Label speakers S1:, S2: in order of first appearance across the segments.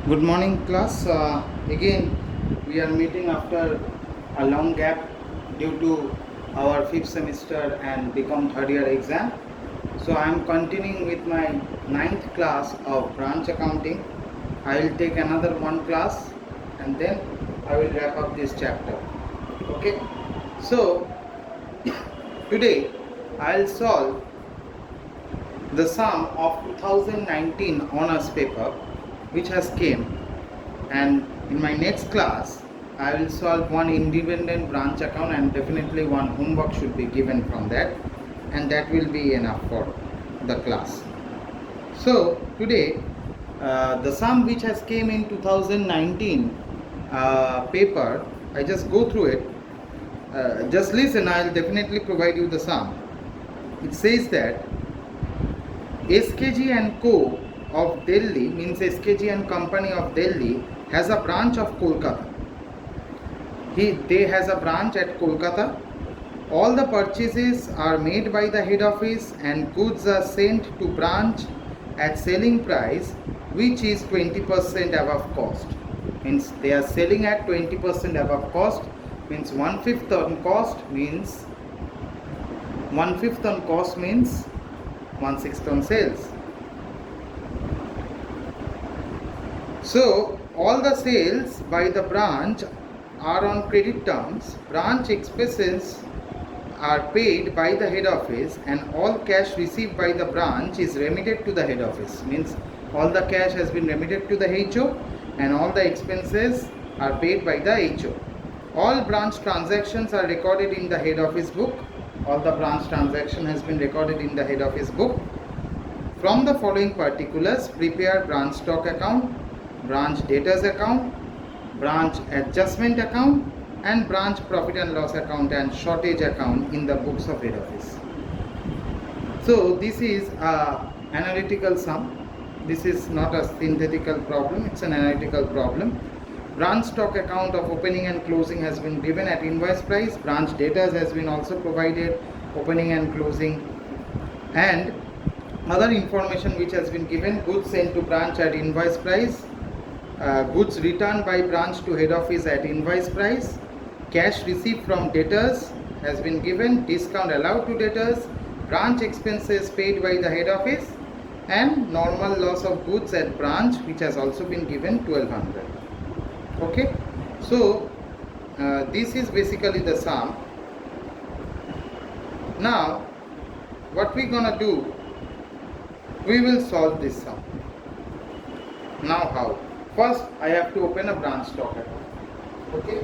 S1: Good morning, class. Again, we are meeting after a long gap due to our fifth semester and become third year exam. So I am continuing with my ninth class of branch accounting. I will take another one class and then I will wrap up this chapter. Okay. So today I will solve the sum of 2019 honors paper which has came, and in my next class I will solve one independent branch account and definitely one homework should be given from that, and that will be enough for the class. So today the sum which has came in 2019 paper, I just go through it. Just listen, I will definitely provide you the sum. It says that SKG and Co of Delhi, means SKG and Company of Delhi, has a branch of Kolkata. They has a branch at Kolkata. All the purchases are made by the head office and goods are sent to branch at selling price which is 20% above cost. Means they are selling at 20% above cost, means 1/5 on cost means 1/5 on cost means 1/6 on sales. So all the sales by the branch are on credit terms. Branch expenses are paid by the head office and all cash received by the branch is remitted to the head office. Means all the cash has been remitted to the HO and all the expenses are paid by the HO. All branch transactions are recorded in the head office book. All the branch transaction has been recorded in the head office book. From the following particulars, prepare branch stock account, branch debtors account, branch adjustment account, and branch profit and loss account and shortage account in the books of head office. So this is a analytical sum. This is not a synthetical problem, it's an analytical problem. Branch stock account of opening and closing has been given at invoice price. Branch debtors has been also provided, opening and closing, and other information which has been given: goods sent to branch at invoice price, goods returned by branch to head office at invoice price, cash received from debtors has been given, discount allowed to debtors, branch expenses paid by the head office, and normal loss of goods at branch which has also been given 1200. Okay, so this is basically the sum. Now what we gonna do, we will solve this sum. Now how? First I have to open a branch stock account. Okay,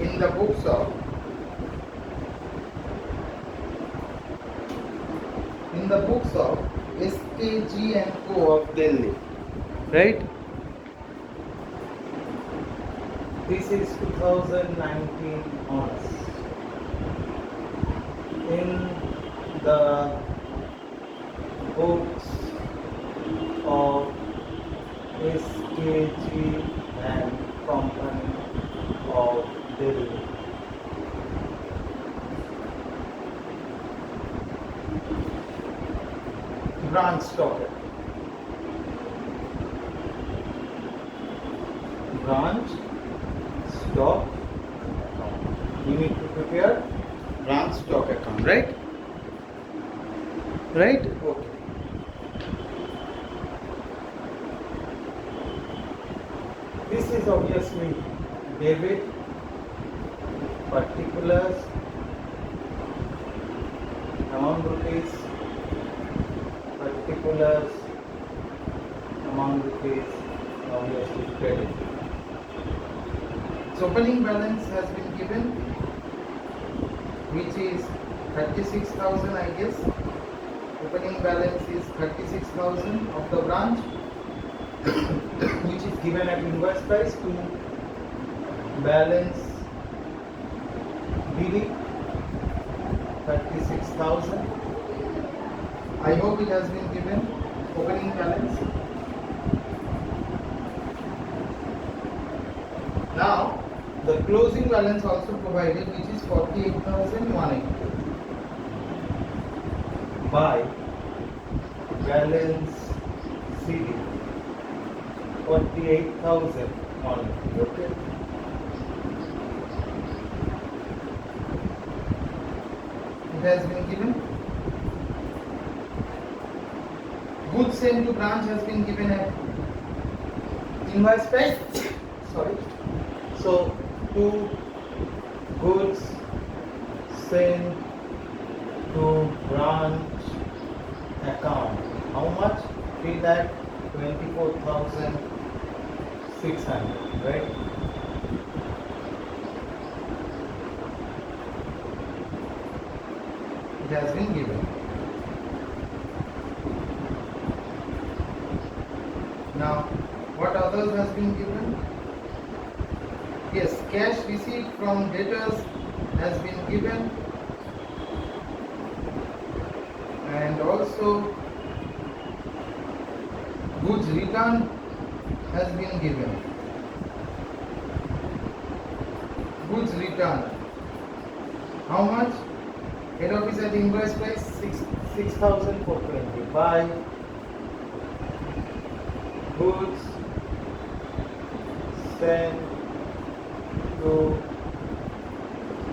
S1: in the books of SKG and Co of Delhi, right? This is 2019 honors. In the books of SKG and Company of Delhi, branch stock account. Branch stock account. You need to prepare branch stock account, right? Right? Okay. This is obviously debit, particulars, amount rupees, particulars, amount rupees, obviously credit. So opening balance has been given, which is 36,000, I guess. Opening balance is 36,000 of the branch, which is given at invoice price to balance BD 36,000. I hope it has been given, opening balance. Now the closing balance also provided, which is 48,180. by balance CD 48,000 only. Okay. It has been given. Goods sent to branch has been given at invoice price. Sorry. So 2 goods sent to branch account. How much? 3,24,600. Right? It has been given. Now, what others has been given? Yes, cash received from debtors has been given, and also goods return has been given. Goods return. How much? Head office at invoice price 6,420. By goods sent to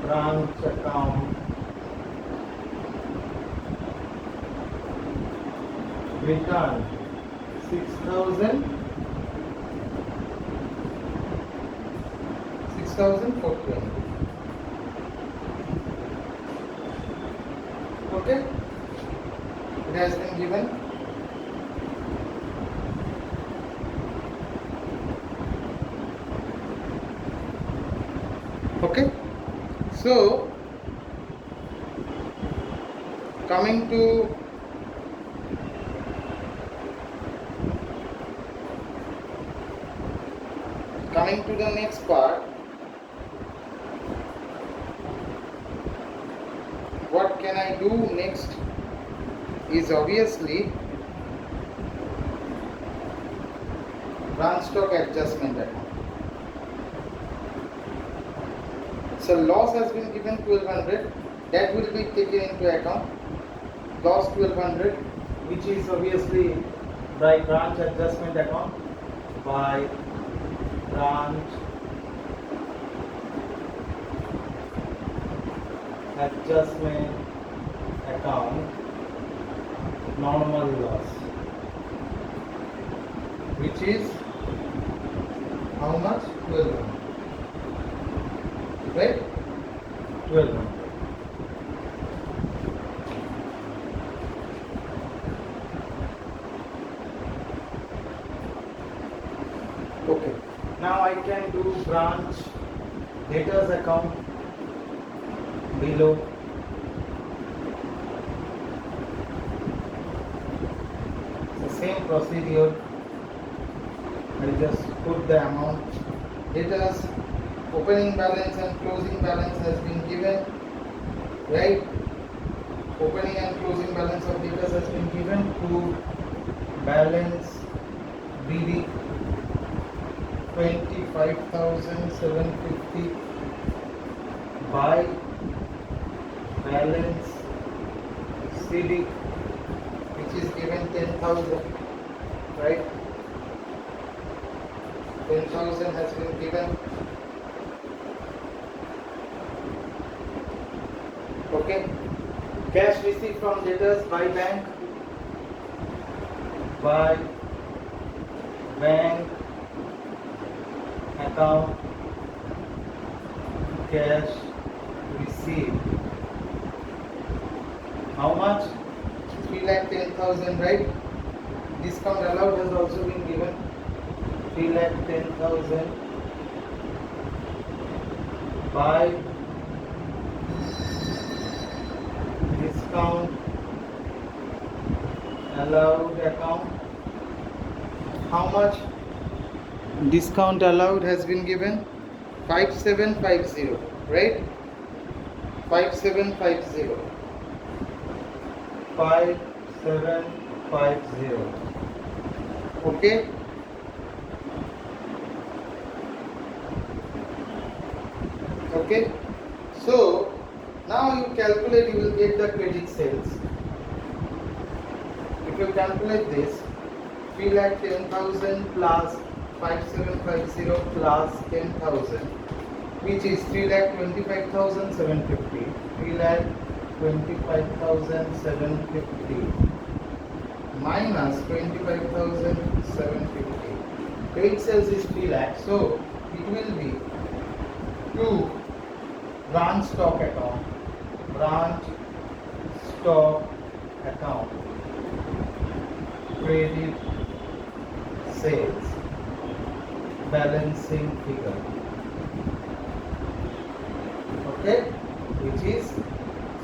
S1: branch account return 6,420. Okay, it has been given. Okay, so coming to the next part, what can I do next is obviously branch stock adjustment account. So loss has been given 1200, that will be taken into account. Loss 1200, which is obviously by branch adjustment account, by branch adjustment account, normal loss, which is how much? 1200. Right? 1200. Okay. Now I can do branch debtors account below. It's the same procedure. I just put the amount. Debtors opening balance and closing balance has been given, right? Opening and closing balance of debtors has been given to balance BD 25,750 by balance CD, which is given 10,000, right? 10,000 has been given. Okay. Cash received from debtors by bank, account, cash received. How much? 3,10,000, right? Discount allowed has also been given. 3,10,000 by discount allowed account. How much? Discount allowed has been given 5750, right? 5750. 5750. Okay. Okay. So now you calculate, you will get the credit sales. if you calculate this, 3,10,000 plus 5750 plus 10,000, which is 3,25,750. 3,25,750 minus 25,750. Trade sales is 3 lakh, so it will be to branch stock account. Branch stock account. Credit sales. Balancing figure. Okay, which is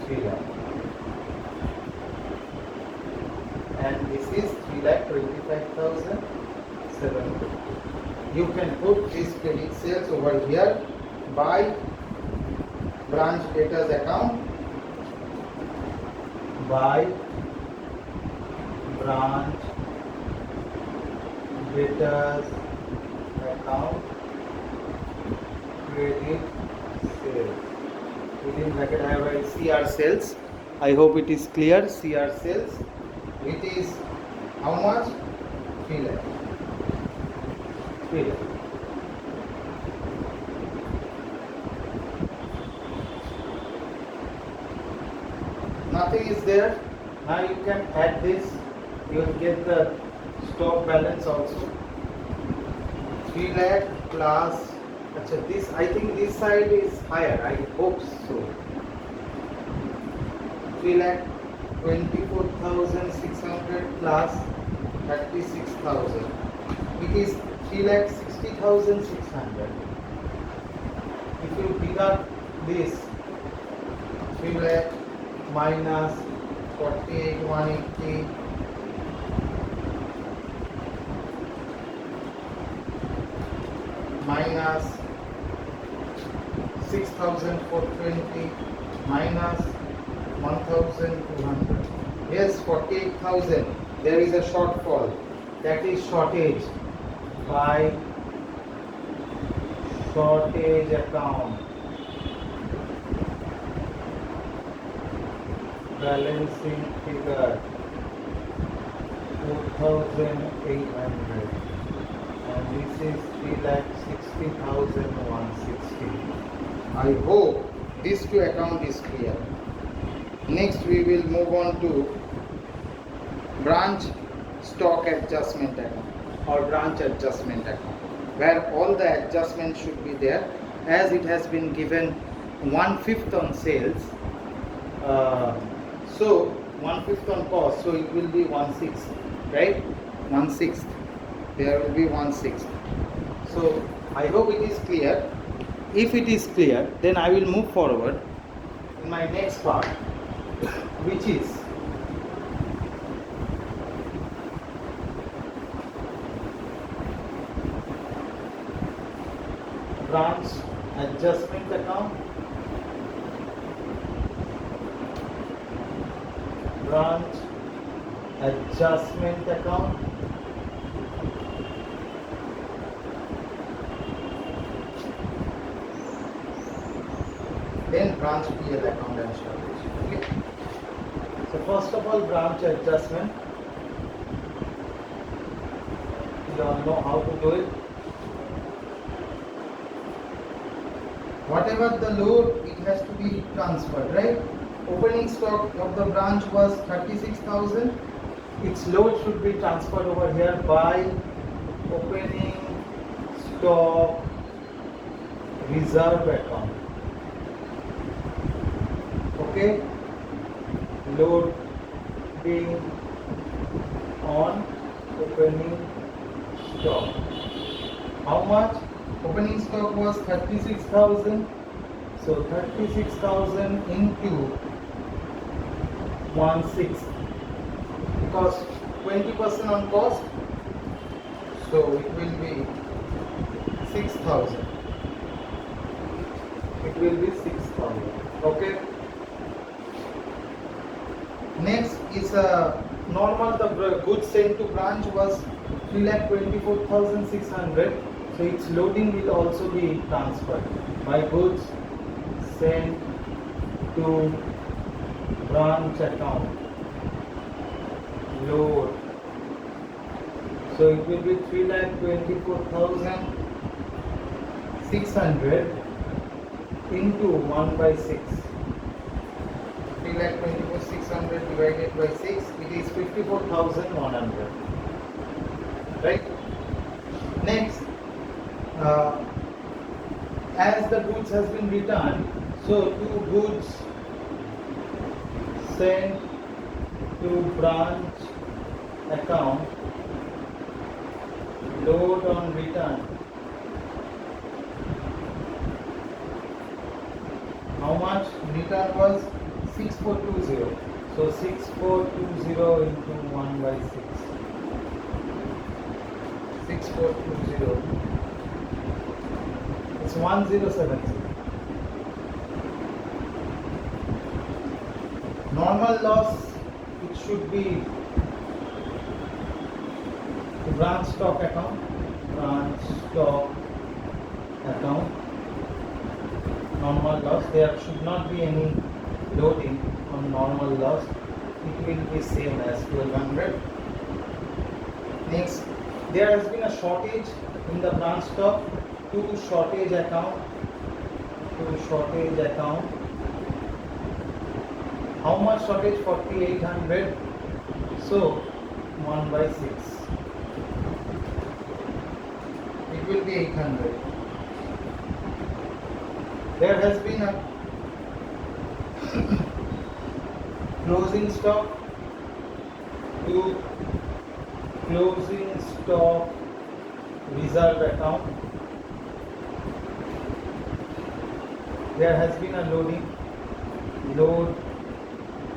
S1: 3 lakh. And this is 3,25,750. You can put this credit sales over here by branch debtors account, by branch debtors account, credit sales. Within bracket I have written CR sales. I hope it is clear. CR sales. It is how much? 3 lakh. 3 lakh. Nothing is there. Now you can add this. You will get the stock balance also. 3 lakh plus. This, I think this side is higher. I hope so. 3,24,600 plus 36,000. It is 3,60,600. If you deduct this 3 lakh minus 48,180 minus 6,420 minus 1,200. Yes, 48,000. There is a shortfall. That is shortage by shortage account. Balancing figure 4,800. And this is 3,60,160. I hope these two account is clear. Next we will move on to branch stock adjustment account or branch adjustment account, where all the adjustments should be there, as it has been given 1/5 on sales. So 1/5 on cost, so it will be 1/6, right? 1/6. There will be 1/6. So I hope it is clear. If it is clear, then I will move forward in my next part, which is branch adjustment account. Branch adjustment account. Then branch PL account and storage. Okay. So first of all, branch adjustment. You all know how to do it. Whatever the load, it has to be transferred, right? Opening stock of the branch was 36,000. Its load should be transferred over here by opening stock reserve account. Okay, load being on opening stock. How much? Opening stock was 36,000. So 36,000 into 1/6, because 20% on cost, so it will be 6,000. It will be 6,000. Okay. Next is normal. The goods sent to branch was 3,24,600. So its loading will also be transferred by goods sent to branch account.
S2: load. So it will be 3,24,600 into 1 by 6.
S1: 3,24,600 divided by 6,
S2: It is 54,100. Right? Next, as the goods has been returned, so two goods sent to branch account, load on return. How much?
S1: return was
S2: 6420. So 6420 into 1 by 6.
S1: 6420.
S2: It's 1070. Normal loss, it should be the branch stock account. Branch stock account. Normal loss. There should not be any loading on normal loss. It will be same as 1200. Next, there has been a shortage in the branch stock. To shortage account. How much shortage? 4800. So 1 by 6.
S1: It will be 800.
S2: There has been a closing stock to closing stock reserve account. There has been a load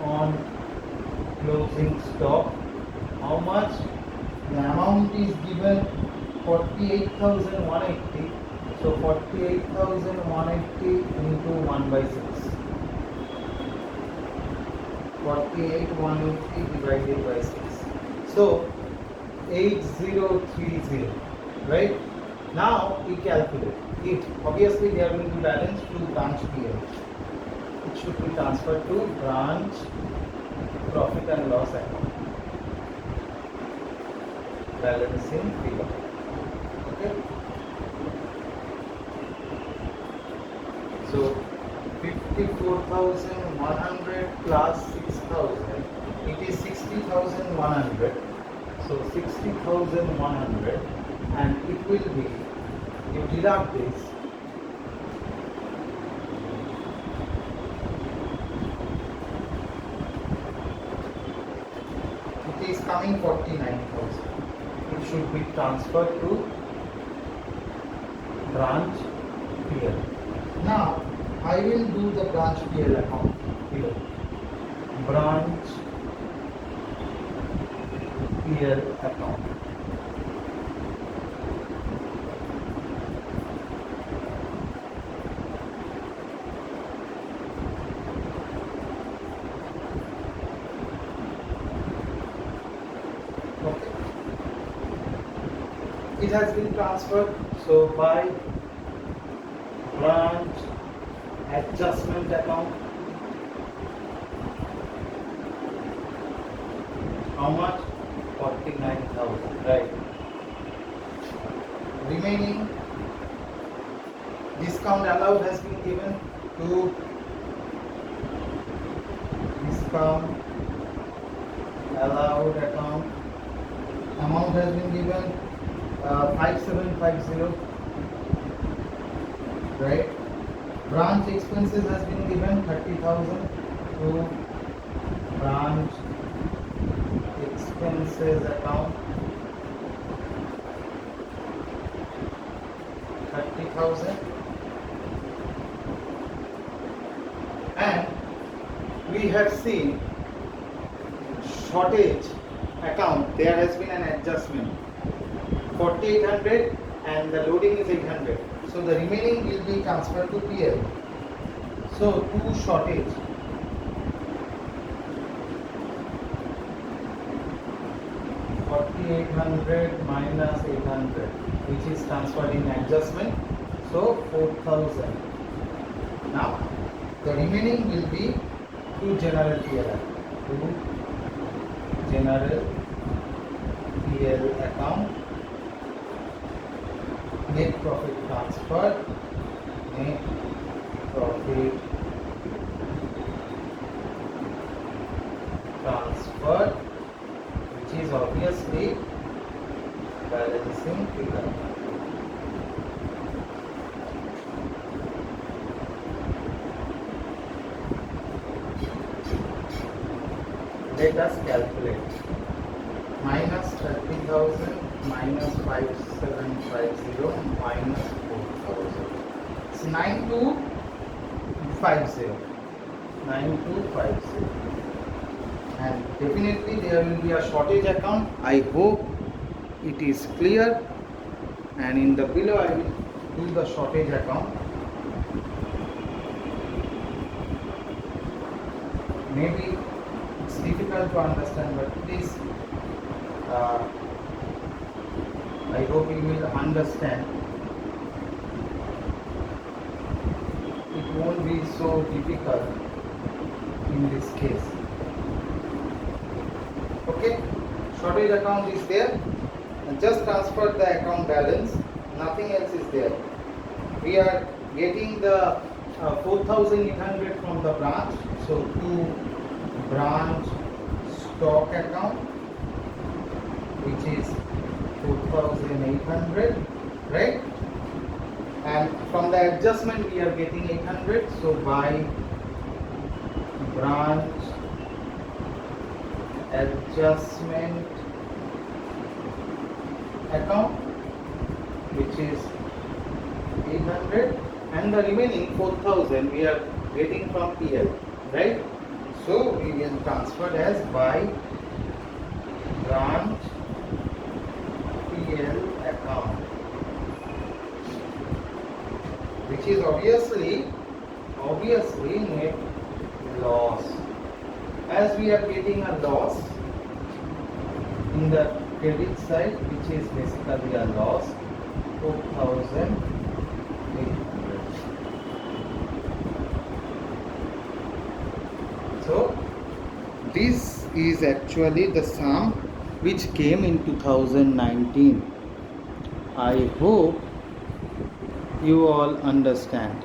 S2: on closing stock. How much?
S1: The amount is given
S2: 48,180. So 48,180 into 1 by 6.
S1: 48,180 divided by 6.
S2: So 8030. Right? Now we calculate it. Obviously there will be balance to branch PL. It should be transferred to branch profit and loss account. Balancing figure. Okay? So 54,100 plus 6,000, it is 60,100. So 60,100, and it will be, you deduct this,
S1: It is coming 49,000.
S2: it should be transferred to branch PL.
S1: Now, I will do the branch PL account.
S2: Here. Branch PL account. Okay. It has been transferred. So by branch adjustment account. How much? 49,000. Right.
S1: Remaining discount allowed has been given to
S2: Discount allowed account.
S1: amount has been given
S2: 5750.
S1: right. Branch expenses has been given 30,000
S2: To branch expenses account.
S1: 30,000,
S2: And we have seen shortage account, there has been an adjustment 4800 and the loading is 800.
S1: so the remaining will be transferred to PL.
S2: So to shortage, minus 800, which is transferred in adjustment, so 4,000.
S1: Now, the remaining will be
S2: To general PLI. To general PL account, net profit transfer, net profit transfer, which is obviously balancing figure. Let us calculate. Minus 30,000 minus 5750 minus 4,000. It's 9250. 9250. And definitely there will be a shortage account. I hope it is clear. And in the below I will do the shortage account. Maybe it's difficult to understand, but please, I hope you will understand. It won't be so difficult in this case. Okay, shortage account is there, and just transfer the account balance, nothing else is there. We are getting the 4,800 from the branch, so to branch stock account, which is 4,800, right? And from the adjustment we are getting 800, so by branch adjustment account, which is 800, and the remaining 4,000 we are getting from PL, right? So we will transfer as by branch PL account, which is obviously net loss. As we are getting a loss in the credit side, which is basically a loss, 4,800. So this is actually the sum which came in 2019. I hope you all understand.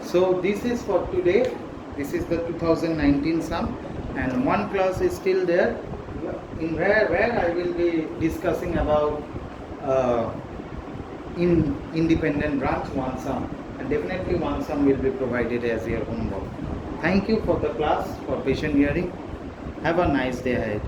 S2: So this is for today. This is the 2019 sum, and one class is still there, in where I will be discussing about in independent branch one sum, and definitely one sum will be provided as your homework. Thank you for the class, for patient hearing. Have a nice day ahead.